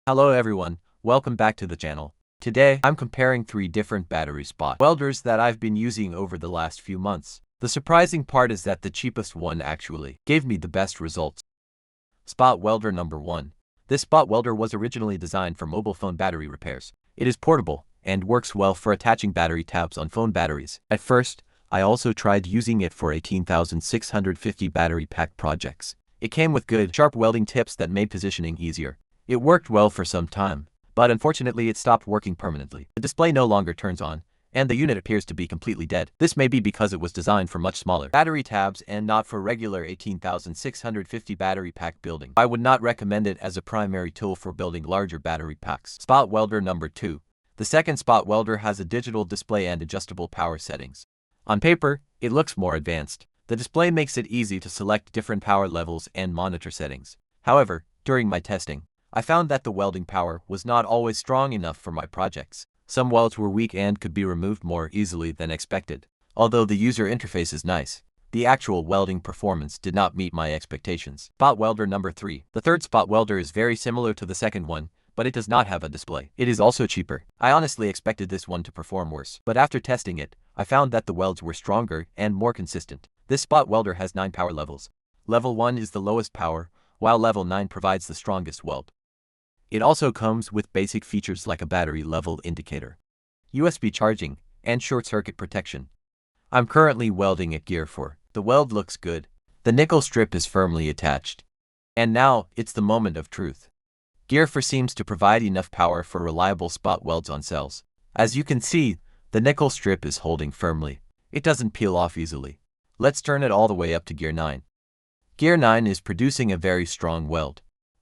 Hello everyone, welcome back to the channel. Today, I'm comparing 3 different battery spot welders that I've been using over the last few months. The surprising part is that the cheapest one actually gave me the best results. Spot welder number 1. This spot welder was originally designed for mobile phone battery repairs. It is portable and works well for attaching battery tabs on phone batteries. At first, I also tried using it for 18,650 battery pack projects. It came with good, sharp welding tips that made positioning easier. It worked well for some time, but unfortunately it stopped working permanently. The display no longer turns on, and the unit appears to be completely dead. This may be because it was designed for much smaller battery tabs and not for regular 18,650 battery pack building. I would not recommend it as a primary tool for building larger battery packs. Spot welder number 2. The second spot welder has a digital display and adjustable power settings. On paper, it looks more advanced. The display makes it easy to select different power levels and monitor settings. However, during my testing, I found that the welding power was not always strong enough for my projects. Some welds were weak and could be removed more easily than expected. Although the user interface is nice, the actual welding performance did not meet my expectations. Spot welder number 3. The third spot welder is very similar to the second one, but it does not have a display. It is also cheaper. I honestly expected this one to perform worse, but after testing it, I found that the welds were stronger and more consistent. This spot welder has 9 power levels. Level 1 is the lowest power, while level 9 provides the strongest weld. It also comes with basic features like a battery level indicator, USB charging, and short circuit protection. I'm currently welding at Gear 4. The weld looks good. The nickel strip is firmly attached. And now, it's the moment of truth. Gear 4 seems to provide enough power for reliable spot welds on cells. As you can see, the nickel strip is holding firmly. It doesn't peel off easily. Let's turn it all the way up to Gear 9. Gear 9 is producing a very strong weld.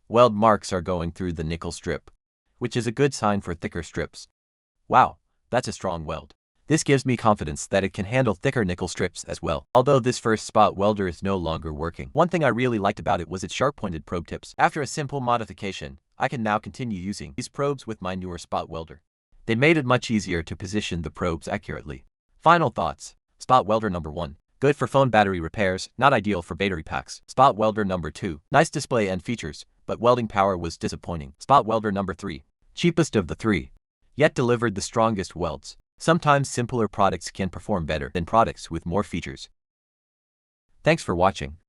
Weld marks are going through the nickel strip, which is a good sign for thicker strips. Wow, that's a strong weld. This gives me confidence that it can handle thicker nickel strips as well. Although this first spot welder is no longer working, one thing I really liked about it was its sharp-pointed probe tips. After a simple modification, I can now continue using these probes with my newer spot welder. They made it much easier to position the probes accurately. Final thoughts. Spot welder number 1. Good for phone battery repairs, not ideal for battery packs. Spot welder number 2. Nice display and features, but welding power was disappointing. Spot welder number 3. Cheapest of the 3, yet delivered the strongest welds. Sometimes simpler products can perform better than products with more features. Thanks for watching.